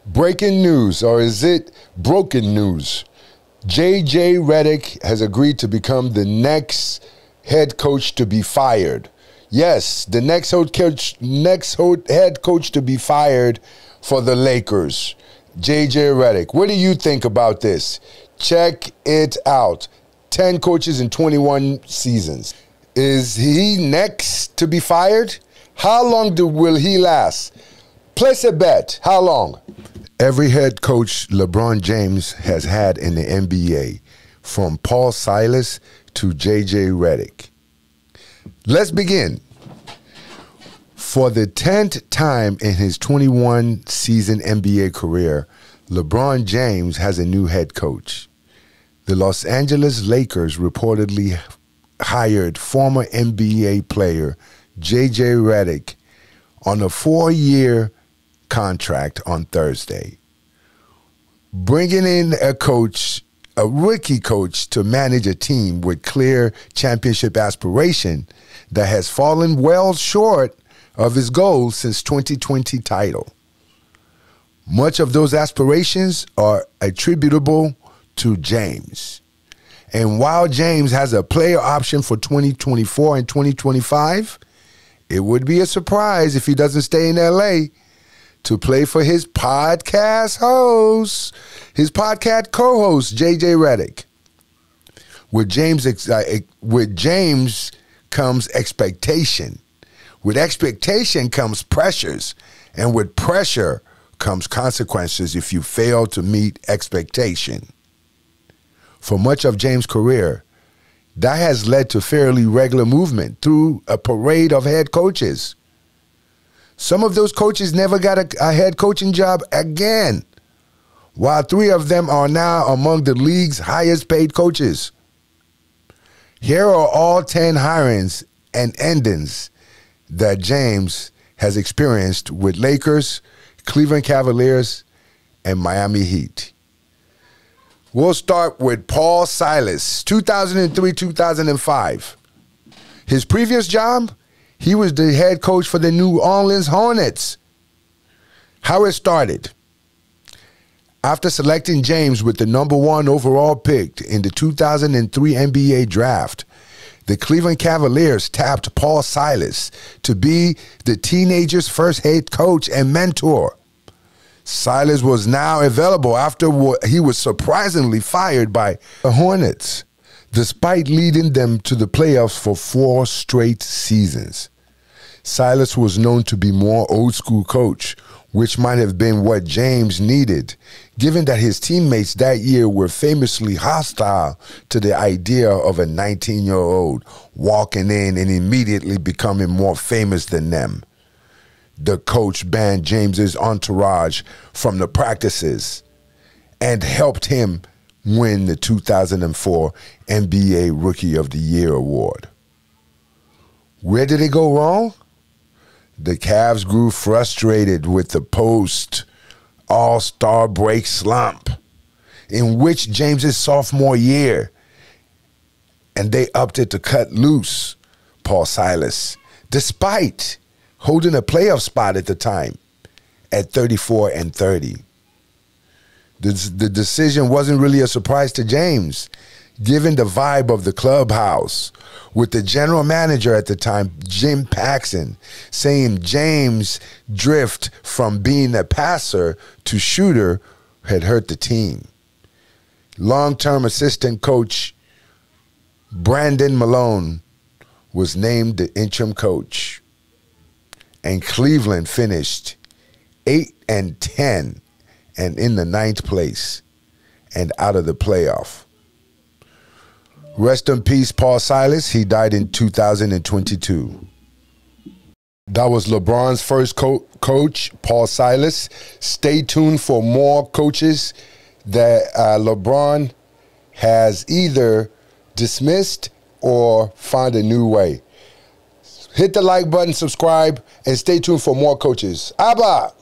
Breaking news, or is it broken news? JJ Redick has agreed to become the next head coach to be fired. Yes, the next head coach to be fired for the Lakers. JJ Redick. What do you think about this? Check it out. 10 coaches in 21 seasons. Is he next to be fired? How long will he last? Place a bet. How long? Every head coach LeBron James has had in the NBA, from Paul Silas to JJ Redick. Let's begin. For the 10th time in his 21-season NBA career, LeBron James has a new head coach. The Los Angeles Lakers reportedly hired former NBA player JJ Redick on a 4-year contract on Thursday. Bringing in a rookie coach to manage a team with clear championship aspiration that has fallen well short of his goals since 2020 title. Much of those aspirations are attributable to James. And while James has a player option for 2024 and 2025, it would be a surprise if he doesn't stay in LA to play for his podcast co-host, JJ Redick. With James comes expectation. With expectation comes pressures. And with pressure comes consequences if you fail to meet expectation. For much of James' career, that has led to fairly regular movement through a parade of head coaches. Some of those coaches never got a head coaching job again, while 3 of them are now among the league's highest paid coaches. Here are all 10 hirings and endings that James has experienced with Lakers, Cleveland Cavaliers, and Miami Heat. We'll start with Paul Silas, 2003-2005. His previous job, he was the head coach for the New Orleans Hornets. How it started. After selecting James with the #1 overall pick in the 2003 NBA draft, the Cleveland Cavaliers tapped Paul Silas to be the teenager's first head coach and mentor. Silas was now available after he was surprisingly fired by the Hornets, despite leading them to the playoffs for 4 straight seasons. Silas was known to be more old-school coach, which might have been what James needed, given that his teammates that year were famously hostile to the idea of a 19-year-old walking in and immediately becoming more famous than them. The coach banned James's entourage from the practices and helped him win the 2004 NBA Rookie of the Year award. Where did it go wrong? The Cavs grew frustrated with the post-All-Star break slump, in which James's sophomore year, and they opted to cut loose Paul Silas, despite holding a playoff spot at the time at 34-30. The decision wasn't really a surprise to James, given the vibe of the clubhouse, with the general manager at the time, Jim Paxson, saying James' drift from being a passer to shooter had hurt the team. Long-term assistant coach Brandon Malone was named the interim coach, and Cleveland finished 8-10 and in the 9th place and out of the playoff. Rest in peace, Paul Silas. He died in 2022. That was LeBron's first coach, Paul Silas. Stay tuned for more coaches that LeBron has either dismissed or found a new way. Hit the like button, subscribe, and stay tuned for more coaches. Abba!